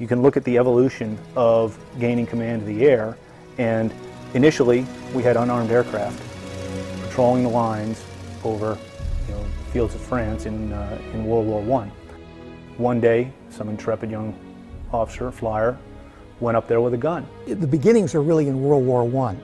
you can look at the evolution of gaining command of the air, and initially we had unarmed aircraft patrolling the lines over fields of France in World War I. One day, some intrepid young officer, flyer, went up there with a gun. The beginnings are really in World War I,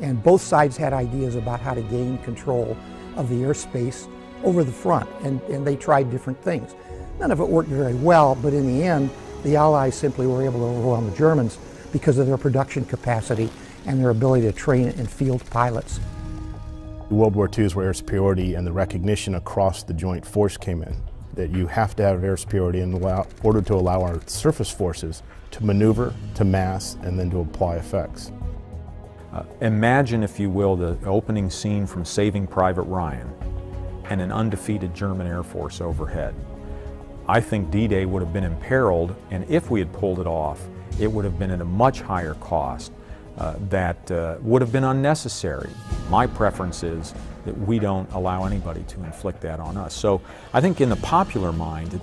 and both sides had ideas about how to gain control of the airspace over the front, and they tried different things. None of it worked very well, but in the end, the Allies simply were able to overwhelm the Germans because of their production capacity and their ability to train and field pilots. World War II is where air superiority and the recognition across the joint force came in, that you have to have air superiority in order to allow our surface forces to maneuver, to mass, and then to apply effects. Imagine, if you will, the opening scene from Saving Private Ryan and an undefeated German Air Force overhead. I think D-Day would have been imperiled, and if we had pulled it off, it would have been at a much higher cost that would have been unnecessary. My preference is that we don't allow anybody to inflict that on us. So I think in the popular mind,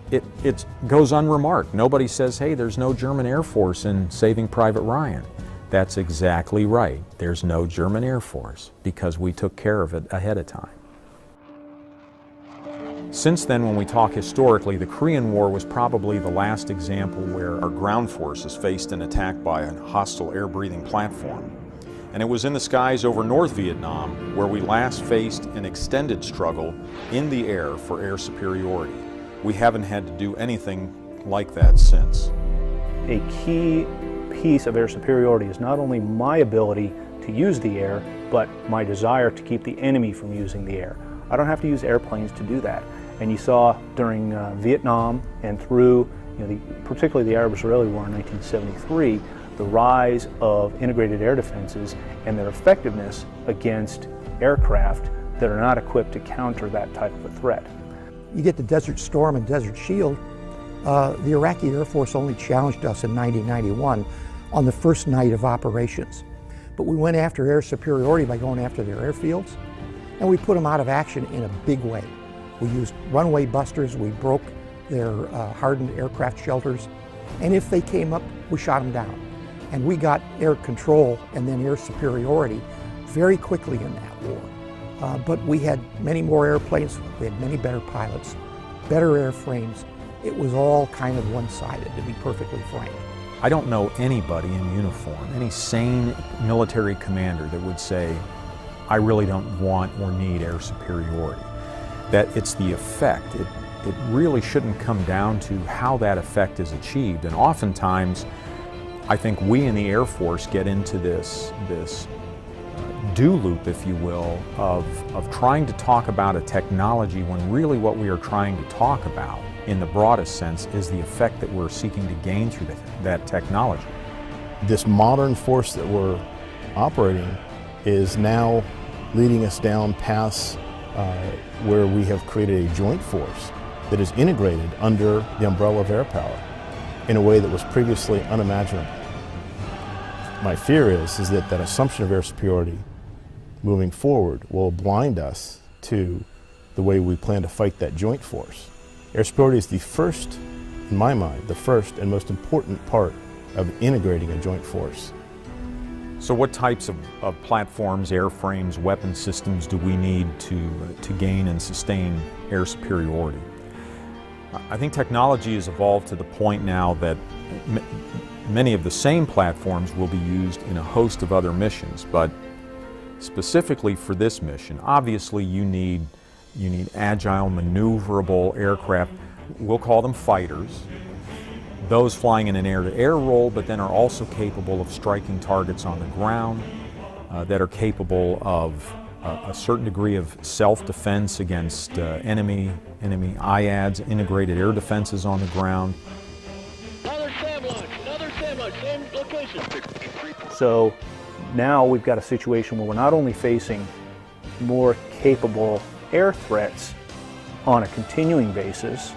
it goes unremarked. Nobody says, hey, there's no German Air Force in Saving Private Ryan. That's exactly right. There's no German Air Force because we took care of it ahead of time. Since then, when we talk historically, the Korean War was probably the last example where our ground forces faced an attack by a hostile air-breathing platform. And it was in the skies over North Vietnam where we last faced an extended struggle in the air for air superiority. We haven't had to do anything like that since. A key piece of air superiority is not only my ability to use the air, but my desire to keep the enemy from using the air. I don't have to use airplanes to do that. And you saw during Vietnam and through, particularly the Arab-Israeli War in 1973, the rise of integrated air defenses and their effectiveness against aircraft that are not equipped to counter that type of a threat. You get the Desert Storm and Desert Shield. The Iraqi Air Force only challenged us in 1991 on the first night of operations. But we went after air superiority by going after their airfields, and we put them out of action in a big way. We used runway busters, we broke their hardened aircraft shelters, and if they came up, we shot them down. And we got air control and then air superiority very quickly in that war. But we had many more airplanes, we had many better pilots, better airframes. It was all kind of one-sided, to be perfectly frank. I don't know anybody in uniform, any sane military commander that would say, I really don't want or need air superiority. That it's the effect. It really shouldn't come down to how that effect is achieved. And oftentimes, I think we in the Air Force get into this do loop, if you will, of trying to talk about a technology when really what we are trying to talk about in the broadest sense is the effect that we're seeking to gain through that technology. This modern force that we're operating is now leading us down paths where we have created a joint force that is integrated under the umbrella of air power in a way that was previously unimaginable. My fear is that that assumption of air superiority moving forward will blind us to the way we plan to fight that joint force. Air superiority is the first, in my mind, the first and most important part of integrating a joint force. So what types of platforms, airframes, weapon systems do we need to gain and sustain air superiority? I think technology has evolved to the point now that many of the same platforms will be used in a host of other missions, but specifically for this mission, obviously you need agile, maneuverable aircraft. We'll call them fighters. Those flying in an air-to-air role, but then are also capable of striking targets on the ground, that are capable of a certain degree of self-defense against enemy IADs, integrated air defenses on the ground. Another SAM launch, same location. So now we've got a situation where we're not only facing more capable air threats on a continuing basis,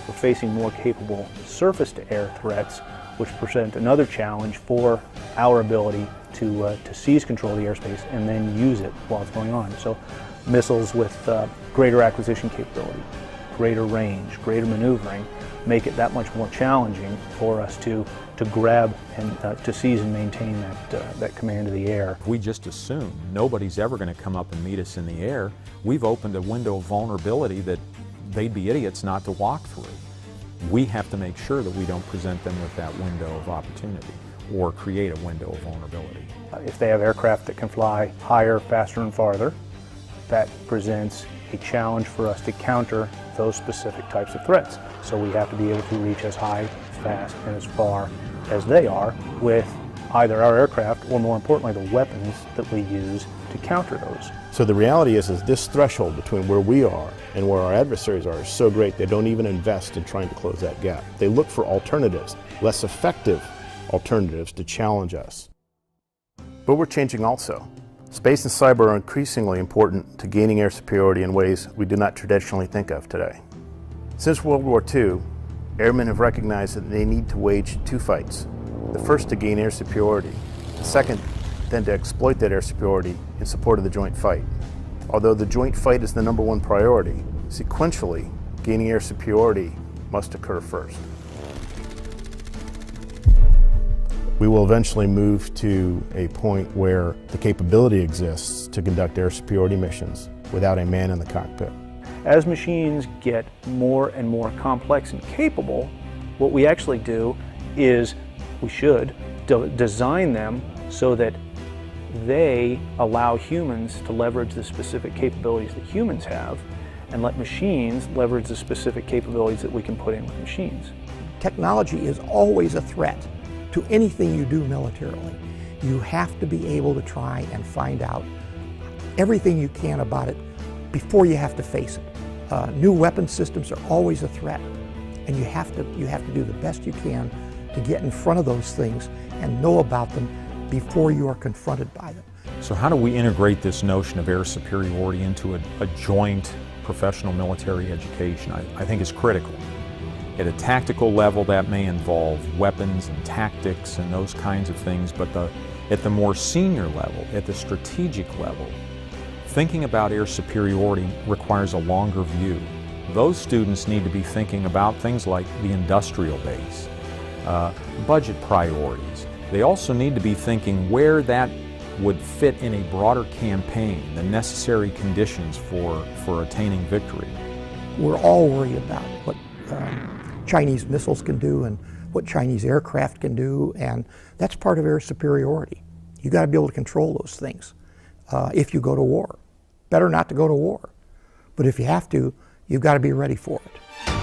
we're facing more capable surface-to-air threats, which present another challenge for our ability to seize control of the airspace and then use it while it's going on. So missiles with greater acquisition capability, greater range, greater maneuvering make it that much more challenging for us to grab and to seize and maintain that command of the air. If we just assume nobody's ever going to come up and meet us in the air, we've opened a window of vulnerability that they'd be idiots not to walk through. We have to make sure that we don't present them with that window of opportunity or create a window of vulnerability. If they have aircraft that can fly higher, faster, and farther, that presents a challenge for us to counter those specific types of threats. So we have to be able to reach as high, as fast, and as far as they are with either our aircraft or, more importantly, the weapons that we use to counter those. So the reality is this threshold between where we are and where our adversaries are is so great they don't even invest in trying to close that gap. They look for alternatives, less effective alternatives to challenge us. But we're changing also. Space and cyber are increasingly important to gaining air superiority in ways we do not traditionally think of today. Since World War II, airmen have recognized that they need to wage two fights. The first to gain air superiority, the second then to exploit that air superiority in support of the joint fight. Although the joint fight is the #1 priority, sequentially, gaining air superiority must occur first. We will eventually move to a point where the capability exists to conduct air superiority missions without a man in the cockpit. As machines get more and more complex and capable, what we actually do is we should design them so that they allow humans to leverage the specific capabilities that humans have and let machines leverage the specific capabilities that we can put in with machines. Technology is always a threat to anything you do militarily. You have to be able to try and find out everything you can about it before you have to face it. New weapon systems are always a threat, and you have to do the best you can to get in front of those things and know about them before you are confronted by them. So how do we integrate this notion of air superiority into a joint professional military education? I think is critical. At a tactical level, that may involve weapons and tactics and those kinds of things, but at the more senior level, at the strategic level, thinking about air superiority requires a longer view. Those students need to be thinking about things like the industrial base, budget priorities. They also need to be thinking where that would fit in a broader campaign, the necessary conditions for attaining victory. We're all worried about what Chinese missiles can do and what Chinese aircraft can do, and that's part of air superiority. You got to be able to control those things if you go to war. Better not to go to war, but if you have to, you've got to be ready for it.